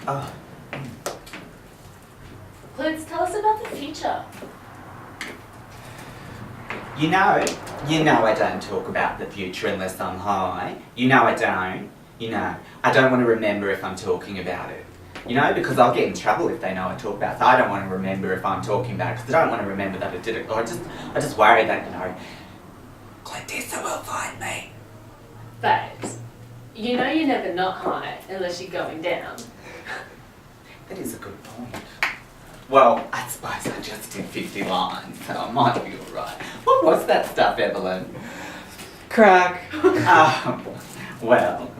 Oh. Let's tell us about the future. You know I don't talk about the future unless I'm high. You know I don't. You know, I don't want to remember if I'm talking about it. You know, because I'll get in trouble if they know I talk about it. So I don't want to remember if I'm talking about it, because I don't want to remember that I did it. Or I just worry that, you know, Kludi will find me. Babes, you know you're never not high unless you're going down. That is a good point. Well, I suppose I just did 50 lines, so I might be alright. What was that stuff, Evelyn? Crack. Well.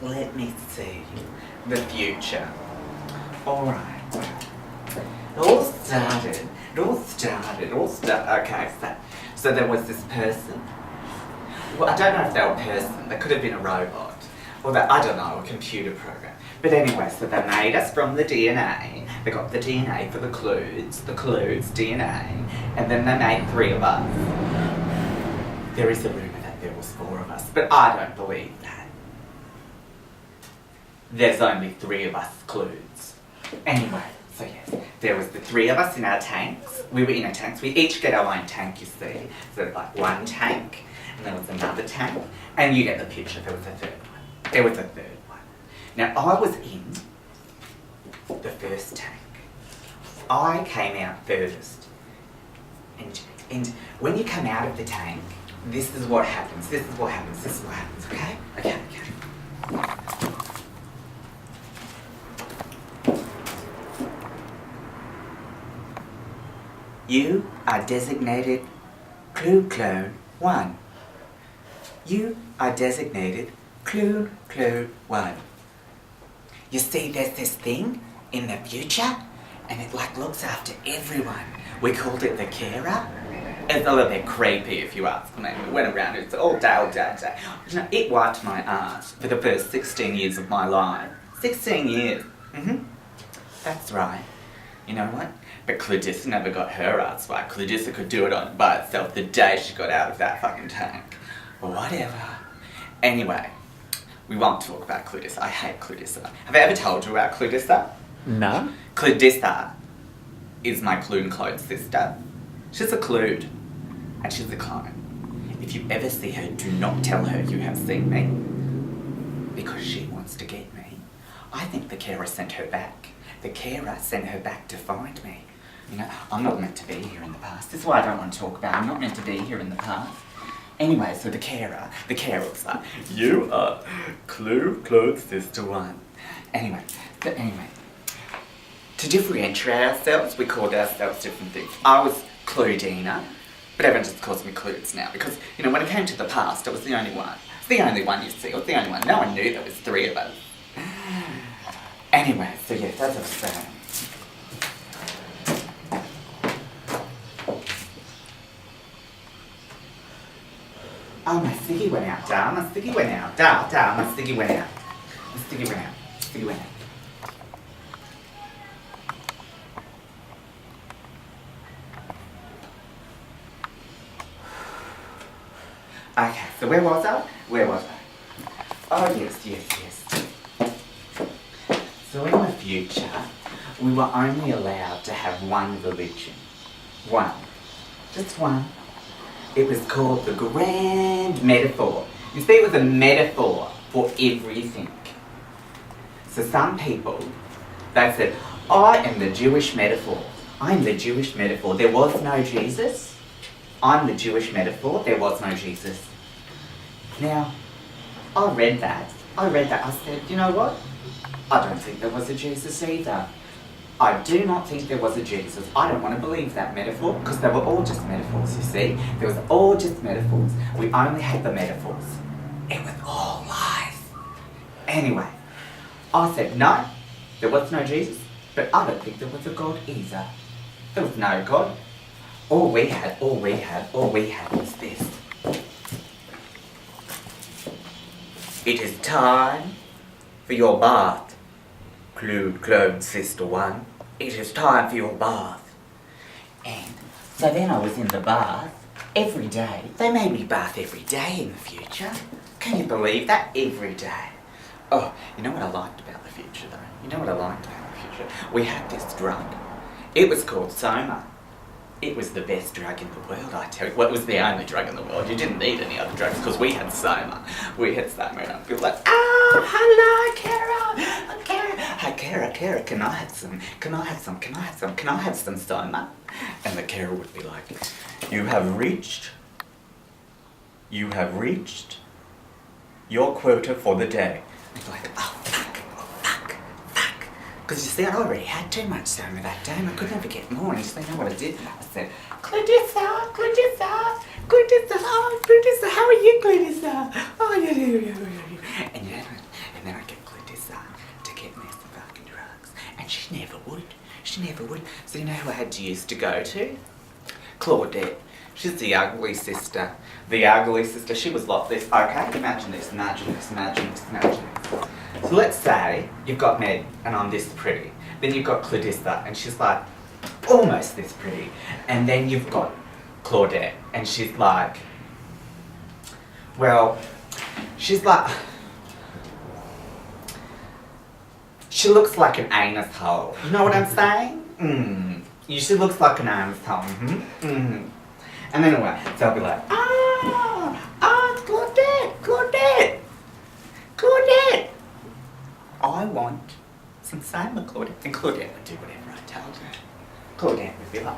Let me see. The future. Alright. It all started. Okay, so there was this person. Well, I don't know if they were a person. They could have been a robot. Or I don't know, a computer program. But anyway, so they made us from the DNA. They got the DNA for the Kludes DNA, and then they made 3 of us. There is a rumour that there was 4 of us, but I don't believe that. There's only 3 of us Kludes. Anyway, so yes, there was the 3 of us in our tanks. We were in our tanks. We each get our own tank, you see. So like one tank, and there was another tank, and you get the picture. There was a third one. There was a third one. Now I was in the first tank. I came out furthest. And when you come out of the tank, this is what happens, okay? Okay. You are designated Clue Clone 1. You are designated Clue 1. You see, there's this thing in the future, and it like looks after everyone. We called it the carer. It's a little bit creepy if you ask me. We went around, it's all day. You know, it wiped my ass for the first 16 years of my life. 16 years. That's right. You know what? But Kludi never got her ass wiped. Kludi could do it on by itself the day she got out of that fucking tank. But whatever. Anyway, we won't talk about Kludi. I hate Kludi. Have I ever told you about Kludi? No. Kludi is my Clune clone sister. She's a Klude, and she's a clone. If you ever see her, do not tell her you have seen me, because she wants to get me. I think the carer sent her back. The carer sent her back to find me. You know, I'm not meant to be here in the past. This is why I don't want to talk about it. I'm not meant to be here in the past. Anyway, so the carer was like, you are Clone Sister 1. Anyway, to differentiate ourselves, we called ourselves different things. I was Kludina, but everyone just calls me Kludes now, because, you know, when it came to the past, I was the only one. It's the only one, you see. I was the only one. No one knew there was 3 of us. Anyway, so yes, that's what I was saying. Oh, my ciggy went out, darling. My ciggy went out. My ciggy went out. Okay, so where was I? Oh, yes. So in the future, we were only allowed to have one religion. One. Just one. It was called the Grand Metaphor. You see, it was a metaphor for everything. So some people, they said, I am the Jewish metaphor. I'm the Jewish metaphor. There was no Jesus. I'm the Jewish metaphor. There was no Jesus. Now, I read that. I said, you know what? I don't think there was a Jesus either. I do not think there was a Jesus. I don't want to believe that metaphor, because they were all just metaphors, you see. They was all just metaphors. We only had the metaphors. It was all lies. Anyway, I said, no, there was no Jesus, but I don't think there was a God either. There was no God. All we had was this. It is time for your bath. Clone Sister 1, it is time for your bath. And so then I was in the bath every day. They made me bath every day in the future. Can you believe that? Every day. Oh, you know what I liked about the future though? You know what I liked about the future? We had this drug. It was called Soma. It was the best drug in the world, I tell you. Well, it was the only drug in the world. You didn't need any other drugs because we had Soma. We had Soma and I'd be like, oh, hello, Kara. Kara. Hi, Kara, can I have some Soma? And the Kara would be like, you have reached your quota for the day. I'd be like, oh, fuck. Because you see, I already had too much Soma that day and I could never get more. And you see, you know what I did? I said, Clarissa, how are you, Clarissa? Oh, yeah. And then I get Clarissa to get me some fucking drugs. And she never would. So you know who I had to use to go to? Claudette. She's the ugly sister. She was like this. Okay, imagine this. So let's say you've got me and I'm this pretty. Then you've got Clarissa and she's like almost this pretty. And then you've got Claudette and she's like, well, she's like, she looks like an anus hole. You know what I'm saying? She looks like an anus hole. And then anyway, so I'll be like, Claudette. I want some Soma, Claudette. And Claudette would do whatever I told her. Claudette would be like,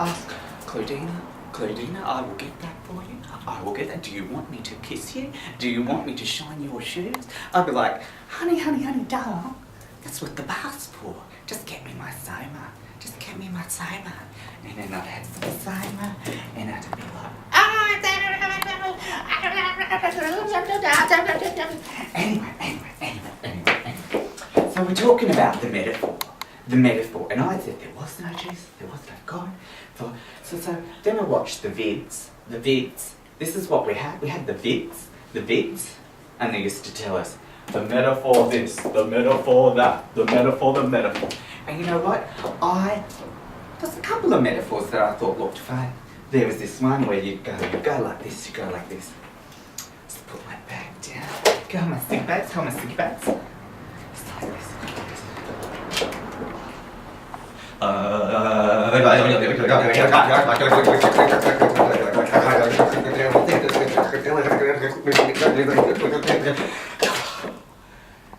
Claudina, I will get that for you. I will get that. Do you want me to kiss you? Do you want me to shine your shoes? I'll be like, honey, darling, that's what the bar's for. Just get me my Soma. And then I'd have some Soma, and I'd be like, Anyway. So we're talking about the metaphor, and I said there was no Jesus, there was no God. So then I watched the vids. This is what we had the vids, and they used to tell us, the metaphor this, the metaphor that, the metaphor. And you know what? There's a couple of metaphors that I thought looked fun. There was this one where you go like this, Just put my bag down. Go on my stick bags. It's like this.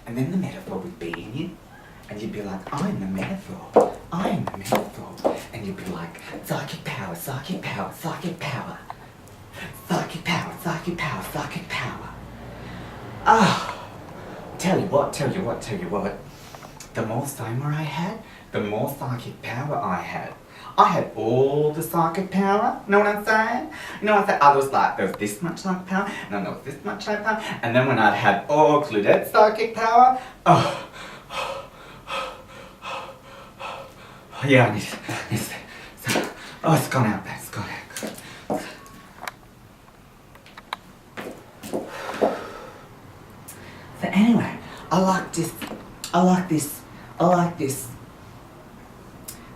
And then the metaphor would be in you, and you'd be like, I'm the metaphor. And you'd be like, psychic power. Tell you what. The more Soma I had, the more psychic power I had. I had all the psychic power, know what I'm saying? I was like, there was this much psychic power, and then there was this much psychic power, and then when I'd had all Claudette's psychic power, yeah, I need to, it's gone out. So anyway, I like this.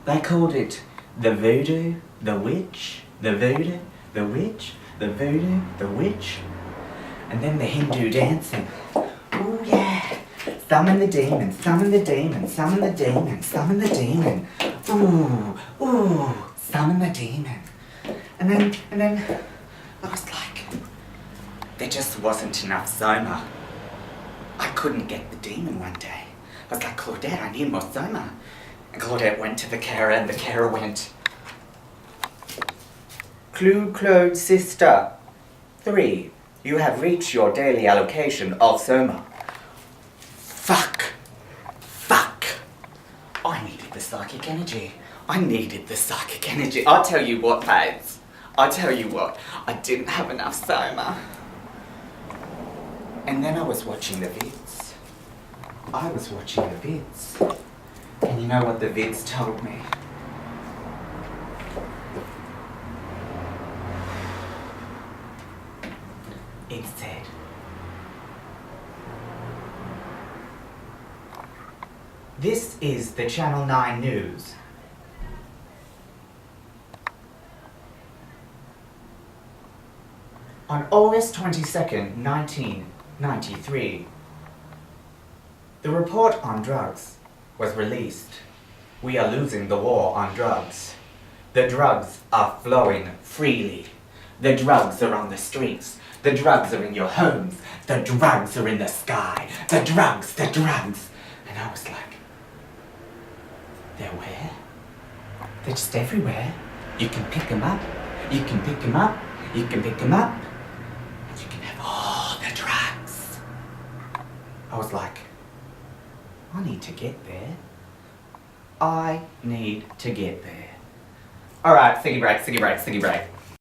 They called it the voodoo, the witch, the voodoo, the witch, the voodoo, the witch, and then the Hindu dancing. Oh yeah, summon the demon. Ooh, summon the demon. And then I was like, there just wasn't enough Soma. I couldn't get the demon one day. I was like, Claudette, I need more Soma. And Claudette went to the carer, and the carer went, Claude sister, 3, you have reached your daily allocation of Soma. Fuck. I needed the psychic energy. I'll tell you what, babes. I didn't have enough Soma. And then I was watching the vids. And you know what the vids told me? It said, this is the Channel 9 News. On August 22nd, 1993, The report on drugs was released. We are losing the war on drugs. The drugs are flowing freely. The drugs are on the streets. The drugs are in your homes. The drugs are in the sky. The drugs. And I was like, they're where? They're just everywhere. You can pick them up. You can pick them up. You can pick them up. And you can have all the drugs. I was like, I need to get there. I need to get there. Alright, ciggy break.